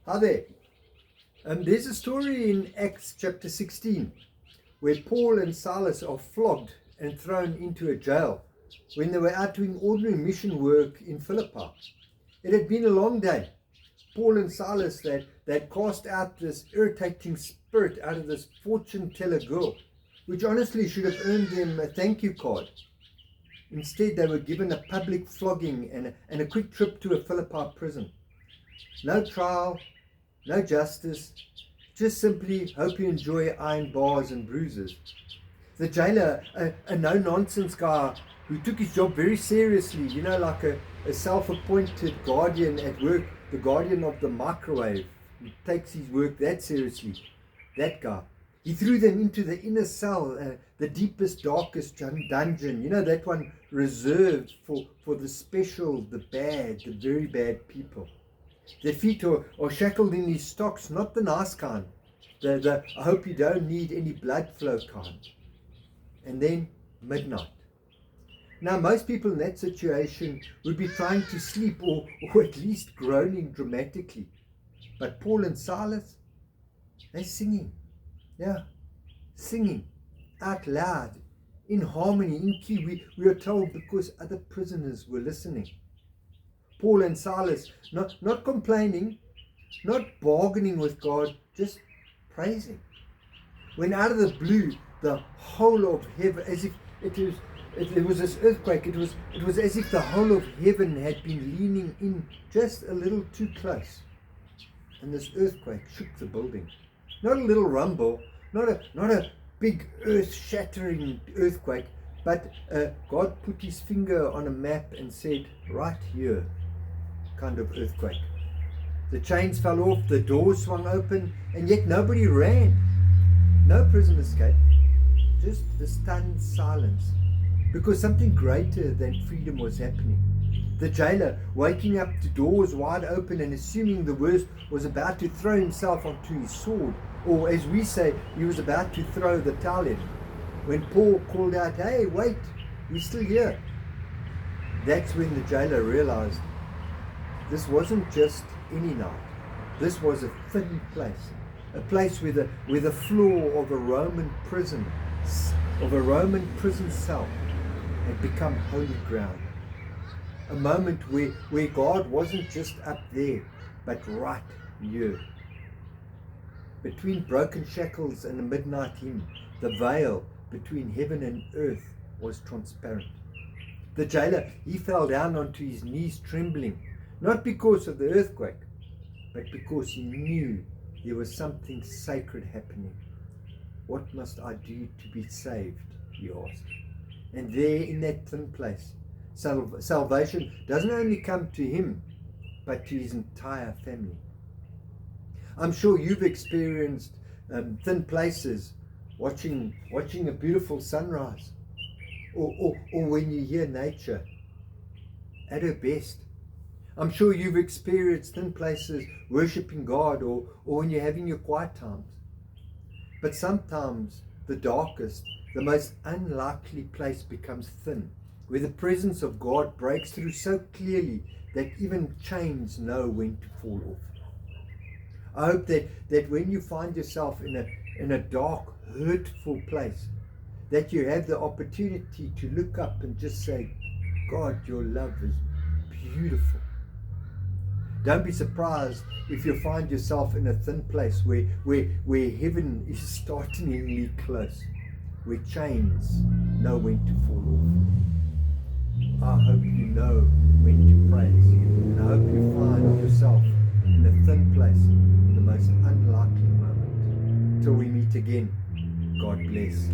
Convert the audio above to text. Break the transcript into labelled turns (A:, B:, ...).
A: Hi there. There's a story in Acts chapter 16 where Paul and Silas are flogged and thrown into a jail when they were out doing ordinary mission work in Philippi. It had been a long day. Paul and Silas, they'd cast out this irritating spirit out of this fortune teller girl, which honestly should have earned them a thank you card. Instead, they were given a public flogging and a quick trip to a Philippi prison. No trial, no justice, just simply hope you enjoy iron bars and bruises. The jailer, a no-nonsense guy who took his job very seriously, like a self-appointed guardian at work, the guardian of the microwave, who takes his work that seriously, that guy. He threw them into the inner cell, the deepest, darkest dungeon, that one reserved for the special, the bad, the very bad people. Their feet are shackled in these stocks, not the nice kind, the I hope you don't need any blood flow kind. And then midnight. Now most people in that situation would be trying to sleep or at least groaning dramatically. But Paul and Silas, they're singing. Yeah, singing out loud, in harmony, in key, we are told, because other prisoners were listening. Paul and Silas, not complaining, not bargaining with God, just praising. When out of the blue, the whole of heaven, as if there was this earthquake, it was as if the whole of heaven had been leaning in just a little too close. And this earthquake shook the building. Not a little rumble, not a big earth-shattering earthquake, but God put his finger on a map and said, right here, kind of earthquake. The chains fell off, the doors swung open, and yet nobody ran. No prison escape, just a stunned silence, because something greater than freedom was happening. The jailer, waking up to doors wide open and assuming the worst, was about to throw himself onto his sword, or as we say, he was about to throw the towel in, when Paul called out, "Hey, wait, we're still here." That's when the jailer realized this wasn't just any night. This was a thin place, a place where the floor of a Roman prison cell had become holy ground. A moment where God wasn't just up there, but right here. Between broken shackles and a midnight hymn, the veil between heaven and earth was transparent. The jailer, he fell down onto his knees trembling, not because of the earthquake, but because he knew there was something sacred happening. What must I do to be saved? He asked. And there in that thin place, salvation doesn't only come to him, but to his entire family. I'm sure you've experienced thin places, watching a beautiful sunrise, or when you hear nature at her best. I'm sure you've experienced thin places worshipping God, or when you're having your quiet times. But sometimes the darkest, the most unlikely place becomes thin, where the presence of God breaks through so clearly that even chains know when to fall off. I hope that when you find yourself in a dark, hurtful place, that you have the opportunity to look up and just say, God, your love is beautiful. Don't be surprised if you find yourself in a thin place where heaven is startlingly close, where chains know when to fall off. I hope you know when to praise, and I hope you find yourself in a thin place, the most unlikely moment. Till we meet again, God bless.